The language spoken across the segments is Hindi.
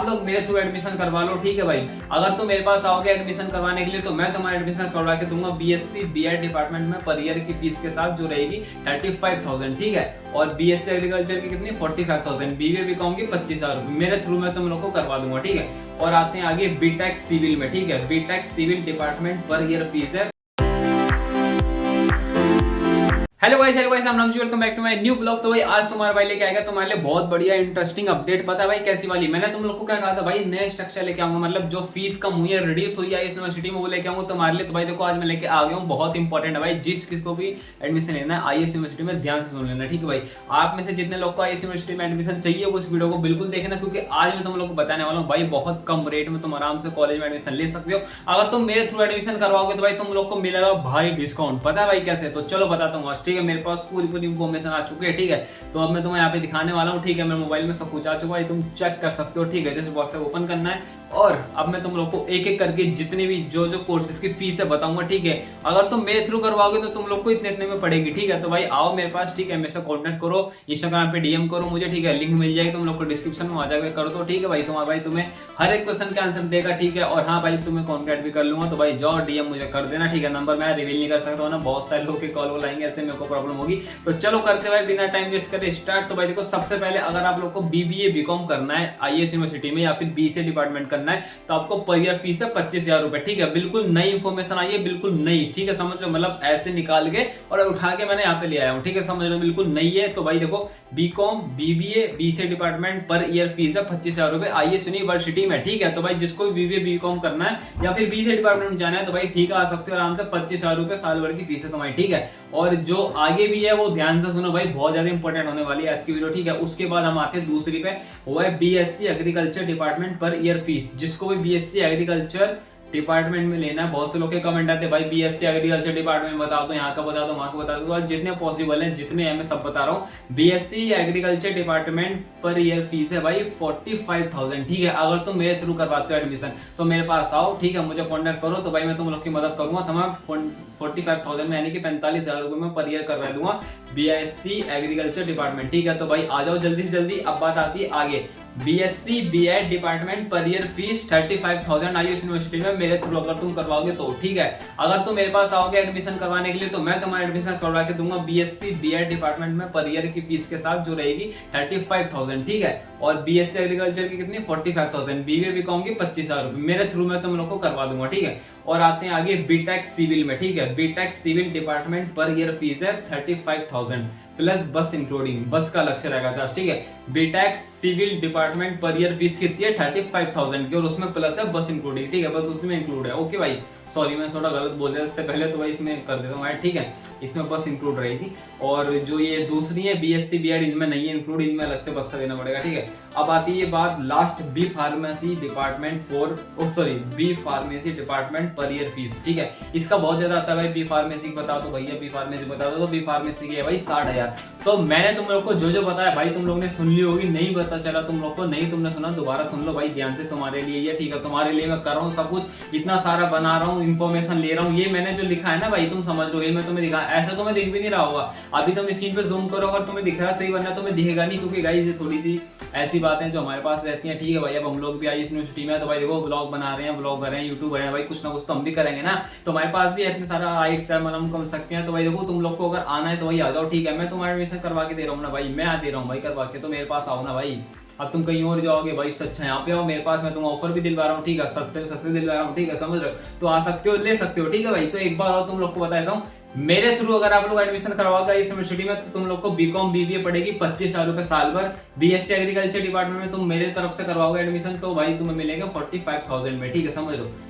आप लोग मेरे थ्रू एडमिशन करवा लो, ठीक है भाई। अगर तुम मेरे पास आओगे एडमिशन करवाने के लिए तो मैं तुम्हारा एडमिशन करवा के दूंगा बीएससी बीएड डिपार्टमेंट में पर ईयर की फीस के साथ, जो रहेगी 35,000, ठीक है। और बीएससी एग्रीकल्चर की कितनी 45,000, बीबीए बीकॉम की 25,000 रुपए मेरे थ्रू में तुम लोग को करवा दूंगा, ठीक है। और आते हैं आगे बीटेक सिविल में, ठीक है। BTech civil department per year fees है। Hello guys, I'm Ramji, welcome back to my new blog. तो भाई आज तुम्हारा भाई लेके आएगा तुम्हारे लिए बहुत बढ़िया इंटरेस्टिंग अपडेट। पता है भाई कैसी वाली? मैंने तुम लोग को क्या कहा था भाई, नए स्ट्रक्चर लेके आऊंगा, मतलब जो फीस कम हुई है, रिड्यूस हुई है इस यूनिवर्सिटी में, वो लेके आऊंगा तुम्हारे लिए। तो भाई देखो आज मैं लेके आ गया हूँ, बहुत इंपॉर्टेंट है भाई। जिस किसको भी एडमिशन लेना है आईएएस यूनिवर्सिटी में, ध्यान से सुन लेना, ठीक है भाई। आप में से जितने लोग को आईएएस यूनिवर्सिटी में एडमिशन चाहिए वो इस वीडियो को बिल्कुल देखना, क्योंकि आज मैं तुम लोग को बताने वाला हूँ भाई बहुत कम रेट में तुम आराम से कॉलेज में एडमिशन ले सकते हो। अगर तुम मेरे थ्रू एडमिशन करवाओगे तो भाई तुम लोग को मिलेगा भाई डिस्काउंट। पता है भाई कैसे? तो चलो बताता हूँ आज, ठीक है। मेरे पास पूरी इंफॉर्मेशन आ चुकी है, ठीक है। तो अब मैं तुम्हें यहाँ पे दिखाने वाला हूँ, ठीक है। मेरे मोबाइल में सब कुछ आ चुका है, तुम चेक कर सकते हो, ठीक है। जैसे व्हाट्सएप ओपन करना है और अब मैं तुम लोग को एक एक करके जितने भी जो कोर्सेज की फीस है बताऊंगा, ठीक है। अगर तुम मेरे थ्रू करवाओगे तो तुम लोग को इतने इतने में पड़ेगी, ठीक है। तो भाई आओ मेरे पास, ठीक है। मेरे से कॉन्टेक्ट करो, इंस्टाग्राम पे डीएम करो मुझे, ठीक है। लिंक मिल जाएगी तुम लोग को डिस्क्रिप्शन में, आ जाकर कर दो, ठीक है भाई। तुम्हारा भाई तुम्हें हर एक क्वेश्चन का आंसर देगा, ठीक है। और हाँ भाई तुम्हें कॉन्टेक्ट भी कर लूंगा, तो भाई जाओ डीएम मुझे कर देना, ठीक है। नंबर मैं रिवील नहीं कर सकता हूँ ना, बहुत सारे लोग के कॉल वॉल आएंगे, ऐसे मेरे को प्रॉब्लम होगी। तो चलो करते भाई बिना टाइम वेस्ट करे स्टार्ट। तो भाई देखो सबसे पहले अगर आप लोग को बीबीए बीकॉम करना है आईएएस यूनिवर्सिटी में या फिर बीसीए डिपार्टमेंट करना है तो आपको पर ईयर फीस है 25,000 रुपए, ठीक है। बिल्कुल नई इंफॉर्मेशन आई है, बिल्कुल नई, ठीक है। समझ लो, मतलब ऐसे निकाल के और उठा के मैंने यहाँ पे ले आया हूँ, ठीक है। समझ लो बिल्कुल नई है। तो भाई देखो BCom BBA BCA department per year fees है 25,000 रुपए आईएएस यूनिवर्सिटी में, ठीक है। तो भाई जिसको भी बीबीए बीकॉम करना है या फिर बीसीए डिपार्टमेंट में जाना है तो भाई ठीक है, आ सकते हो आराम से। 25,000 रुपए साल भर की फीस है तुम्हारी, ठीक है। और जो आगे भी है वो ध्यान से सुनो भाई, बहुत ज्यादा इंपॉर्टेंट होने वाली है आज की वीडियो, ठीक है। उसके बाद हम आते हैं दूसरी पे, वो है BSc agriculture department per year fees. जिसको भी बीएससी एग्रीकल्चर डिपार्टमेंट में लेना है, बहुत से लोग के कमेंट आते हैं भाई बीएससी एग्रीकल्चर डिपार्टमेंट बता दो, यहाँ का बता दो, वहां का बता दो, जितने पॉसिबल है जितने हैं मैं सब बता रहा हूँ। BSc agriculture department per year fees है भाई 45,000, ठीक है। अगर तुम मेरे थ्रू करवाते हो एडमिशन तो मेरे पास आओ, ठीक है। मुझे कॉन्टेक्ट करो तो भाई मैं तुम लोग की मदद करूंगा। तो मैं 45,000 में यानी कि 45,000 रुपए में पर ईयर करवा दूंगा बीएससी एग्रीकल्चर डिपार्टमेंट, ठीक है। तो भाई आ जाओ जल्दी से जल्दी। अब बात आती है आगे, BSc BEd department per year fee 35,000 IAS university में मेरे थ्रू अगर तुम करवाओगे तो, ठीक है। अगर तुम मेरे पास आओगे एडमिशन करवाने के लिए तो मैं तुम्हारा एडमिशन करवा के दूंगा बीएससी बीएड डिपार्टमेंट में पर ईयर की फीस के साथ, जो रहेगी 35,000, ठीक है। और बीएससी एग्रीकल्चर की कितनी 45,000, बीबीए बीकॉम की 25,000 रुपए मेरे थ्रू में तुम लोग को करवा दूंगा, ठीक है। और आते हैं आगे बीटेक सिविल में, ठीक है। BTech civil department per year fees है 35,000 प्लस बस इंक्लूडिंग, बस का अलग से रहेगा चार्ज, ठीक है। BTech civil department per year fee कितनी है 35,000 की, और उसमें प्लस है बस इंक्लूडिंग, ठीक है। बस उसमें इंक्लूड है, ओके भाई। सॉरी मैं थोड़ा गलत बोल रहा इससे पहले, तो भाई इसमें कर देता हूँ, ठीक है। इसमें बस इंक्लूड रहेगी। और जो ये दूसरी है बीएससी बीएड, इनमें नहीं है इंक्लूड, इनमें अलग से बस का देना पड़ेगा, ठीक है। अब आती है बात last, B pharmacy department B pharmacy department per year fee, ठीक है। इसका बहुत ज्यादा आता है भाई, बी फार्मेसी बता दो भैया, बी फार्मेसी बता दो, तो बी फार्मेसी की है भाई 60,000। तो मैंने तुम लोग को जो बताया भाई तुम लोग ने सुन ली होगी, नहीं पता चला तुम लोग को, नहीं तुमने सुना दोबारा सुन लो भाई ध्यान से, तुम्हारे लिए ये, ठीक है। तुम्हारे लिए मैं कर रहा हूँ सब कुछ, इतना सारा बना रहा हूँ, इन्फॉर्मेशन ले रहा हूँ। ये मैंने जो लिखा है ना भाई तुम समझ लो, ये मैं तुम्हें दिखा, ऐसा तुम्हें दिख भी नहीं रहा होगा। अभी तुम स्क्रीन पे जूम करो, अगर तुम्हें दिख रहा है सही, वरना तुम्हें दिखेगा नहीं, क्योंकि गाइस ये थोड़ी सी ऐसी बातें जो हमारे पास रहती हैं, ठीक है भाई। अब हम लोग भी आईएएस यूनिवर्सिटी में है तो भाई देखो ब्लॉग बना रहे हैं, ब्लॉग कर रहे हैं, यूट्यूब कर रहे हैं भाई, कुछ ना कुछ तो हम भी करेंगे ना। तो हमारे पास भी इतने सारा आइट्स है, मतलब हम कर सकते हैं। तो भाई देखो तुम लोग को अगर आना है तो भाई आ जाओ, ठीक है। मैं तुम्हारा एडमिशन करवा के दे रहा हूँ ना भाई, मैं आ दे रहा हूँ भाई करवा के, तो मेरे पास आओ ना भाई। अब तुम कहीं और जाओगे भाई, इससे अच्छा यहाँ पे आओ मेरे पास, मैं तुम्हें ऑफर भी दिलवा रहा हूँ, ठीक है। सस्ते सस्ते दिलवा रहा हूँ, ठीक है, समझ रहे हो। तो आ सकते हो, ले सकते हो, ठीक है भाई। तो एक बार और तुम लोग को बताया हूँ, मेरे थ्रू अगर आप लोग एडमिशन करवाओगे इस यूनिवर्सिटी में तो तुम लोग को बीकॉम बीबीए पड़ेगी 25,000 रुपए साल भर। बीएससी एग्रीकल्चर डिपार्टमेंट में तुम मेरे तरफ से करवाओगे एडमिशन तो भाई तुम्हें मिलेगा 45,000 में, ठीक है। समझ लो,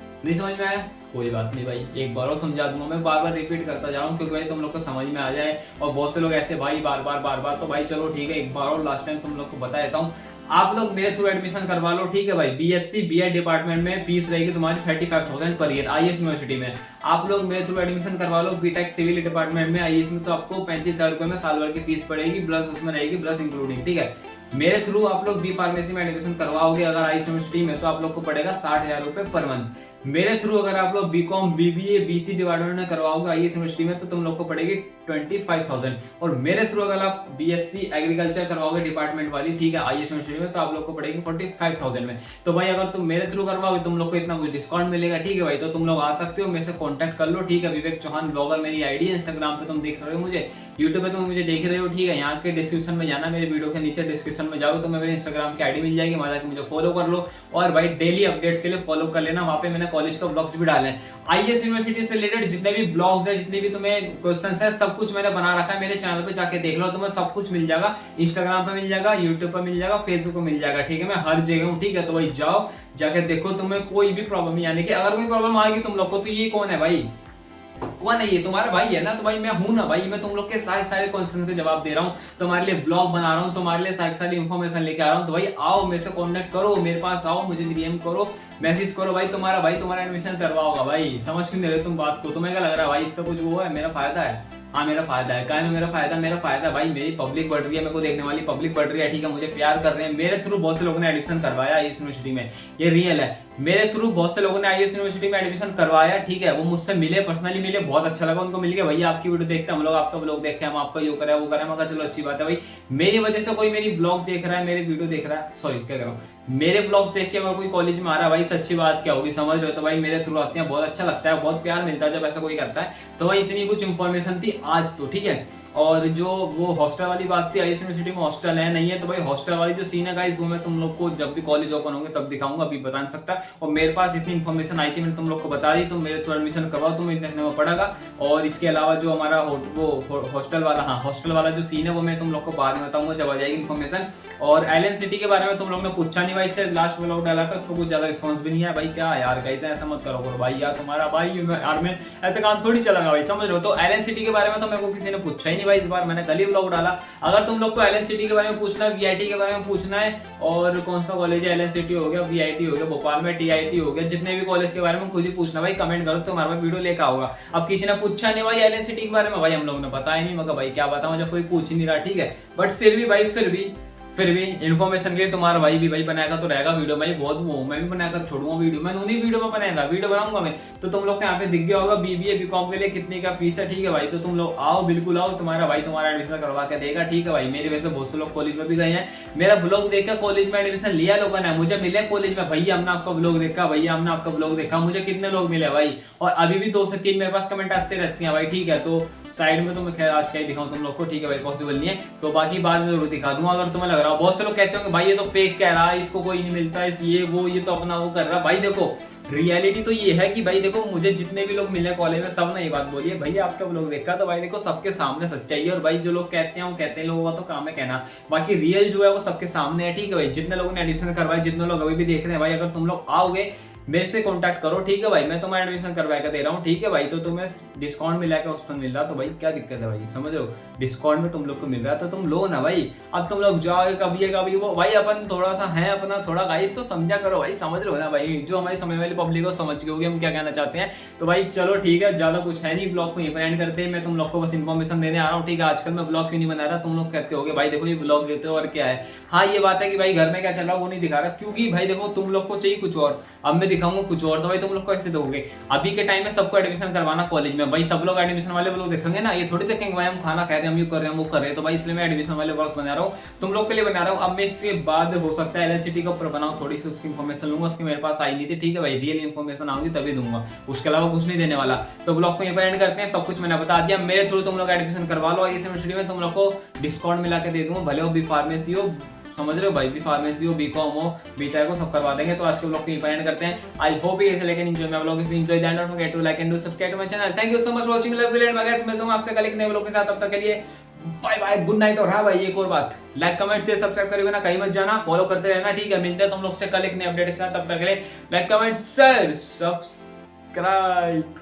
नहीं समझ में आया कोई बात नहीं भाई, एक बार और समझा दूंगा, मैं बार बार रिपीट करता जा रहा हूँ क्योंकि भाई तुम लोग को समझ में आ जाए। और बहुत से लोग ऐसे भाई बार बार, तो भाई चलो ठीक है, एक बार और लास्ट टाइम तुम लोग को बता देता हूँ। आप लोग मेरे थ्रू एडमिशन करवा लो, ठीक है भाई। बीएससी बीएड डिपार्टमेंट में फीस रहेगी तुम्हारी 35,000 पर ईयर आईएएस यूनिवर्सिटी में। आप लोग मेरे थ्रू एडमिशन करवा लो बीटेक सिविल डिपार्टमेंट में आईएएस में, तो आपको 35,000 रुपए में साल भर की फीस पड़ेगी, प्लस उसमें रहेगी प्लस इंक्लूडिंग, ठीक है। मेरे थ्रू आप लोग बी फार्मेसी में एडमिशन करवाओगे अगर आयुष यूनिवर्सिटी में, तो आप लोग को पड़ेगा 60,000 रुपए पर मंथ। मेरे थ्रू अगर आप लोग बीकॉम, बीबीए, बीसी डिपार्टमेंट में करवाओगे आईएएस यूनिवर्सिटी में, तो तुम लोग को पड़ेगी 25,000। और मेरे थ्रू अगर आप बीएससी एग्रीकल्चर करवाओगे डिपार्टमेंट वाली, ठीक है, आईएएस यूनिवर्सिटी में, तो आप लोग को पड़ेगी 45,000 में। तो भाई अगर तुम मेरे थ्रू करवाओगे तुम लोग को इतना कुछ डिस्काउंट मिलेगा, ठीक है भाई। तो तुम लोग आ सकते हो, मेरे से कॉन्टैक्ट कर लो, ठीक है। विवेक चौहान ब्लॉगर मेरी आईडी है, इंस्टाग्राम पे तुम देख सकते हो मुझे, यूट्यूब पे तुम मुझे देख रहे हो, ठीक है। यहाँ के डिस्क्रिप्शन में जाना, मेरे वीडियो के नीचे डिस्क्रिप्शन में जाओ तो मेरे इंस्टाग्राम की आईडी मिल जाएगी, वहां जाकर मुझे फॉलो कर लो। और भाई डेली अपडेट्स के लिए फॉलो कर लेना, वहां पे मैंने कॉलेज का ब्लॉग्स भी डाले हैं। आईएएस यूनिवर्सिटी से रिलेटेड जितने भी ब्लॉग्स है, जितने भी तुम्हें क्वेश्चंस है, सब कुछ मैंने बना रखा है मेरे चैनल पे, जाके देख लो, तुम्हें सब कुछ मिल जाएगा। इंस्टाग्राम पे मिल जाएगा, यूट्यूब पे मिल जाएगा, फेसबुक पे मिल जाएगा, ठीक है। मैं हर जगह हूँ, ठीक है। तो भाई जाओ, जाके देखो, तुम्हें कोई भी प्रॉब्लम नहीं आने की। अगर कोई प्रॉब्लम आएगी तुम लोग को, तो ये कौन है भाई? कौन है ये? तुम्हारा भाई है ना। तो भाई मैं हूं ना भाई, मैं तुम लोग के सारे क्वेश्चन के जवाब दे रहा हूँ, तुम्हारे लिए ब्लॉग बना रहा हूँ, तुम्हारे लिए सारी इन्फॉर्मेशन लेके आ रहा हूँ। तो भाई आओ, मेरे से कॉन्टेक्ट करो, मेरे पास आओ, मुझे डीएम करो, मैसेज करो भाई। तुम्हारा एडमिशन करवाओगा भाई। समझ क्यों नहीं रहे तुम बात को? तुम्हें क्या लग रहा है भाई इससे कुछ वो है? मेरा फायदा है, हाँ मेरा फायदा है। क्या है मेरा फायदा भाई, मेरी पब्लिक बढ़ रही है, मेरे को देखने वाली पब्लिक बढ़ रही है, ठीक है। मुझे प्यार कर रहे हैं, मेरे थ्रू बहुत से लोगों ने एडमिशन करवाया आईएएस यूनिवर्सिटी में, ये रियल है। मेरे थ्रू बहुत से लोगों ने आईएएस यूनिवर्सिटी में एडमिशन करवाया, ठीक है। वो मुझसे मिले, पर्सनली मिले, बहुत अच्छा लगा उनको मिल गया। भैया आपकी वीडियो देखते हैं हम लोग, आपका ब्लॉग देखते हैं हम, आपका ये करा वो करा। मगर चलो अच्छी बात है भाई, मेरी वजह से कोई मेरी ब्लॉग देख रहा है, मेरी वीडियो देख रहा है, सॉरी क्या कह रहा हूँ, मेरे ब्लॉग्स देख के अगर कोई कॉलेज में आ रहा है भाई, सच्ची बात क्या होगी समझ रहे हो? तो भाई मेरे थ्रू आते हैं, बहुत अच्छा लगता है, बहुत प्यार मिलता है जब ऐसा कोई करता है। तो भाई इतनी कुछ इंफॉर्मेशन थी आज तो, ठीक है। और जो वो हॉस्टल वाली बात थी, आईएएस यूनिवर्सिटी में हॉस्टल है नहीं है, तो भाई हॉस्टल वाली जो सीन है गाइस, वो मैं तुम लोग को जब भी कॉलेज ओपन होंगे तब दिखाऊंगा, अभी बता नहीं सकता। और मेरे पास जितनी इन्फॉर्मेशन आई थी मैंने तुम लोग को बता दी, तो मेरे थ्रू एडमिशन करवाओ, तुम्हें देखने में पड़ेगा। और इसके अलावा जो हमारा वो हॉस्टल वाला जो सीन है, वो मैं तुम लोग को बाद में बताऊंगा जब आ जाएगी इन्फॉर्मेशन। और एलन सिटी के बारे में तुम लोग ने पूछा नहीं भाई, से लास्ट व्लॉग डाला था, उसको कुछ ज्यादा रिस्पॉन्स भी नहीं है भाई। क्या यार गाइस, ऐसा मत करो भाई यार, तुम्हारा भाई यार में ऐसे काम थोड़ी चलेगा भाई, समझ रहे हो? तो एलन सिटी के बारे में तो मेरे को किसी ने पूछा ही नहीं भाई, इस बार मैंने कल ही व्लॉग डाला। अगर तुम लोग को एलन सिटी के बारे में पूछना है, वीआईटी के बारे में पूछना है, और कौन सा कॉलेज है, एलन सिटी हो गया, वीआईटी हो गया, भोपाल में टीआईटी हो गया, जितने भी कॉलेज के बारे में खुद ही पूछना भाई, कमेंट करो तो हमारे पास वीडियो लेकर होगा। अब किसी ने पूछा नहीं भाई एलन सिटी के बारे में, भाई हम लोगों ने बताया नहीं, मगर भाई क्या बताऊं जब कोई पूछ ही नहीं रहा, ठीक है। बट फिर भी इन्फॉर्मेशन के लिए तुम्हारा भाई भी भाई बनाएगा तो रहेगा वीडियो, भाई बहुत वो मैं भी बनाकर छोड़ूंगा वीडियो, मैं उन्हीं वीडियो में वीडियो बनाऊंगा मैं। तो तुम लोग को यहाँ पे दिख गया होगा बीबीए बीकॉम के लिए कितने का फीस है, ठीक है भाई। तो तुम लोग आओ, बिल्कुल आओ, तुम्हारा भाई तुम्हारा एडमिशन करवा के देगा, ठीक है भाई। मेरे वैसे बहुत से लोग कॉलेज में भी गए हैं, मेरा ब्लॉग देखकर कॉलेज में एडमिशन लिया लोगों ने, मुझे मिले कॉलेज में, भैया हमने आपका ब्लॉग देखा, भैया हमने आपका ब्लॉग देखा। मुझे कितने लोग मिले भाई, और अभी भी 2 से 3 मेरे पास कमेंट आते रहती हैं भाई, ठीक है। तो साइड में तो मैं खैर आज का ही दिखाऊं तुम लोग को, ठीक है भाई, पॉसिबल नहीं है, तो बाकी बाद में जरूर दिखा दूंगा अगर तुम्हें लग रहा हो। बहुत से लोग कहते हो भाई ये तो फेक कह रहा है, इसको कोई नहीं मिलता, इस ये तो अपना वो कर रहा। भाई देखो रियलिटी तो ये है कि भाई देखो, मुझे जितने भी लोग मिले कॉलेज में सब ने ये बात बोली है, भैया आपका ब्लॉग देखा, तो भाई देखो सबके सामने सच्चाई है। और भाई जो लोग कहते हैं वो कहते हैं, लोगों का तो काम है कहना, बाकी रियल जो है वो सबके सामने है, ठीक है भाई। जितने लोगों ने एडमिशन करवाया, जितने लोग अभी भी देख रहे हैं भाई, अगर तुम लोग आओगे मेरे से कांटेक्ट करो, ठीक है भाई, मैं तुम्हारा एडमिशन करवा के दे रहा हूँ, ठीक है भाई। तो तुम्हें डिस्काउंट मिला के उस पर मिल रहा, तो भाई क्या दिक्कत है भाई, समझ लो डिस्काउंट में तुम लोग को मिल रहा है तो तुम लो ना भाई। अब तुम लोग जाओगे कभी वो भाई, अपन थोड़ा सा है अपना थोड़ा गाइस, तो समझा करो भाई, समझ रहे हो ना भाई, जो हमारी समझ वाली पब्लिक को समझ गए होगी हम क्या कहना चाहते हैं। तो भाई चलो ठीक है, ज्यादा कुछ है नहीं, ब्लॉग को यहीं पर एंड करते हैं। मैं तुम लोग को बस इन्फॉर्मेशन देने आ रहा हूँ, ठीक है। आजकल मैं ब्लॉग क्यों नहीं बना रहा, तुम लोग कहते हो भाई देखो ये ब्लॉग देते हो और क्या है। हाँ ये बात है कि भाई घर में क्या चल रहा है वो नहीं दिखा रहा, क्योंकि भाई देखो तुम लोग को चाहिए कुछ और, अब मैं दिखाऊंगा कुछ और, तो भाई तुम लोग को ऐसे दोगे। अभी के टाइम में सबको एडमिशन करवाना कॉलेज में, भाई सब लोग एडमिशन वाले लोग देखेंगे ना, ये थोड़ी देखेंगे भाई हम खाना खाते हैं, हम ये कर रहे हैं वो कर रहे हैं। तो भाई इसलिए मैं एडमिशन वाले वर्क बना रहा हूँ, तुम लोग के लिए बना रहा हूँ। अब मैं इसके बाद हो सकता है एलएनसीटी के ऊपर बनाऊं, थोड़ी सी उसकी इन्फॉर्मेशन लूंगा, उसकी मेरे पास आई नहीं थी, ठीक है भाई। रियल इन्फॉर्मेशन आऊंगी तभी दूंगा, उसके अलावा कुछ नहीं देने वाला। तो ब्लॉग को यहाँ पर एंड करते हैं, सब कुछ मैंने बता दिया। मेरे थ्रू तुम लोग एडमिशन करवा लो, इस यूनिवर्सिटी में तुम लोग को डिस्काउंट मिला के दे दूंगा, भले वो बी फार्मेसी हो, समझ रहे हो भाई, बी फार्मेसी हो, बीकॉम हो, बीटेक हो, सब करवा देंगे। तो आज के ब्लॉग को यहीं पर एंड करते हैं। आई होप यू ऐसे लेकिन enjoy my blog, if you enjoy that don't forget to like and do subscribe to my channel. Thank you so much watching, love you and guys, मिलता हूं आपसे कल एक नए ब्लॉग के साथ, तब तक के लिए बाय बाय, गुड नाइट। और हाँ भाई एक और बात, लाइक कमेंट से सब्सक्राइब करिए ना, कहीं मत जाना, फॉलो करते रहना, ठीक है। मिलते हैं तुम लोग से कल एक नए अपडेट के साथ, तब तक के लिए लाइक कमेंट सर सब्सक्राइब।